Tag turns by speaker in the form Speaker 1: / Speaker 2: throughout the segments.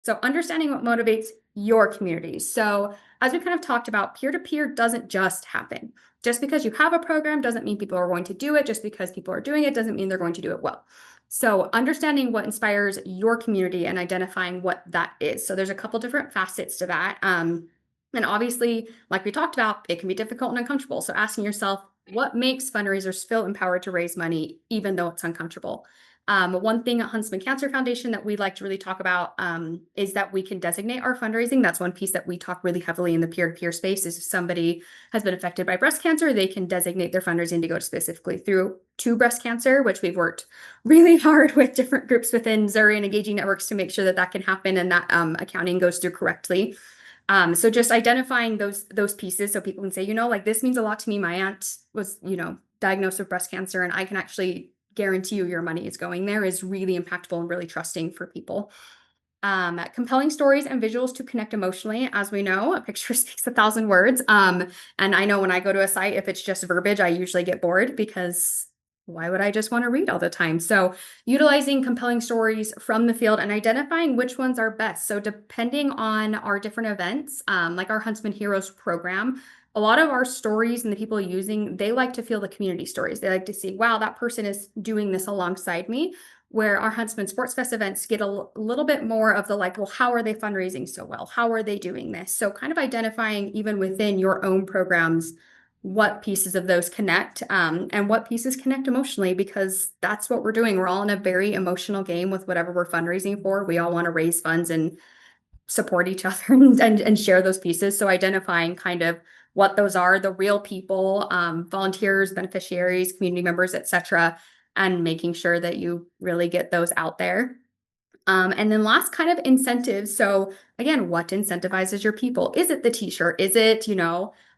Speaker 1: So understanding what motivates your community. So as we kind of talked about, peer-to-peer doesn't just happen. Just because you have a program doesn't mean people are going to do it. Just because people are doing it doesn't mean they're going to do it well. So understanding what inspires your community and identifying what that is. So there's a couple different facets to that. And obviously, like we talked about, it can be difficult and uncomfortable. So asking yourself, what makes fundraisers feel empowered to raise money, even though it's uncomfortable? One thing at Huntsman Cancer Foundation that we like to really talk about is that we can designate our fundraising. That's one piece that we talk really heavily in the peer-to-peer space is if somebody has been affected by breast cancer, they can designate their fundraising to go specifically through to breast cancer, which we've worked really hard with different groups within Zuri and Engaging Networks to make sure that that can happen and that accounting goes through correctly. So just identifying those pieces so people can say, like this means a lot to me. My aunt was, diagnosed with breast cancer, and I can actually guarantee you your money is going there is really impactful and really trusting for people. Compelling stories and visuals to connect emotionally. As we know, a picture speaks 1,000 words. And I know when I go to a site, if it's just verbiage, I usually get bored because why would I just want to read all the time? So utilizing compelling stories from the field and identifying which ones are best. So depending on our different events, like our Huntsman Heroes program, a lot of our stories and the people using, they like to feel the community stories. They like to see, wow, that person is doing this alongside me. Where our Huntsman Sports Fest events get a little bit more of the like, well, how are they fundraising so well? How are they doing this? So kind of identifying even within your own programs, what pieces of those connect and what pieces connect emotionally, because that's what we're doing. We're all in a very emotional game with whatever we're fundraising for. We all want to raise funds and support each other and share those pieces. So identifying kind of what those are, the real people, volunteers, beneficiaries, community members, etc., and making sure that you really get those out there. And then last kind of incentives. So again, what incentivizes your people? Is it the t-shirt? Is it,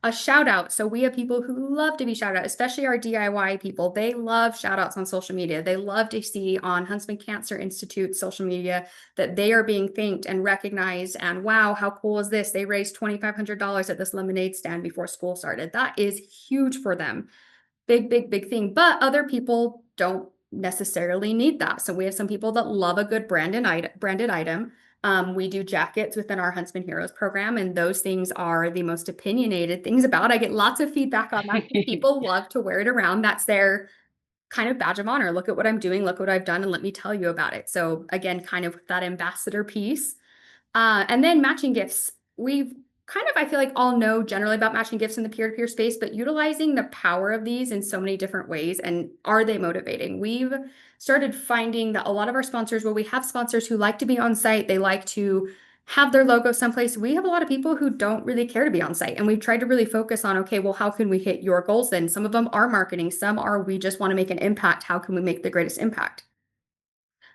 Speaker 1: a shout out? So we have people who love to be shout out, especially our DIY people. They love shout outs on social media. They love to see on Huntsman Cancer Institute social media that they are being thanked and recognized. And wow, how cool is this? They raised $2,500 at this lemonade stand before school started. That is huge for them. Big, big, big thing. But other people don't necessarily need that. So we have some people that love a good branded item. We do jackets within our Huntsman Heroes program, and those things are the most opinionated things about. I get lots of feedback on that. People love to wear it around. That's their kind of badge of honor. Look at what I'm doing, look what I've done, and let me tell you about it. So again, kind of that ambassador piece. And then matching gifts. We've kind of, I feel like all know generally about matching gifts in the peer-to-peer space, but utilizing the power of these in so many different ways. And are they motivating? We've started finding that a lot of our sponsors, well, we have sponsors who like to be on site. They like to have their logo someplace. We have a lot of people who don't really care to be on site. And we've tried to really focus on, okay, well, how can we hit your goals then? Some of them are marketing. Some are, we just want to make an impact. How can we make the greatest impact?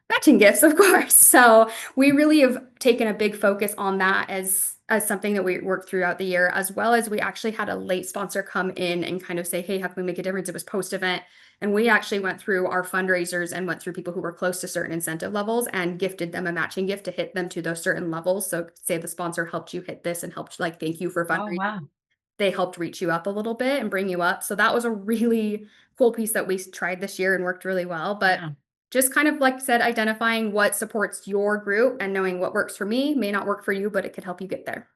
Speaker 1: Matching gifts, of course. So we really have taken a big focus on that as something that we worked throughout the year, as well as we actually had a late sponsor come in and kind of say, hey, how can we make a difference? It was post-event. And we actually went through our fundraisers and went through people who were close to certain incentive levels and gifted them a matching gift to hit them to those certain levels. So say the sponsor helped you hit this and helped like thank you for
Speaker 2: Oh,
Speaker 1: fundraising.
Speaker 2: wow.
Speaker 1: They helped reach you up a little bit and bring you up. So that was a really cool piece that we tried this year and worked really well. But
Speaker 2: Yeah.
Speaker 1: just kind of like I said, identifying what supports your group and knowing what works for me may not work for you, but it could help you get there.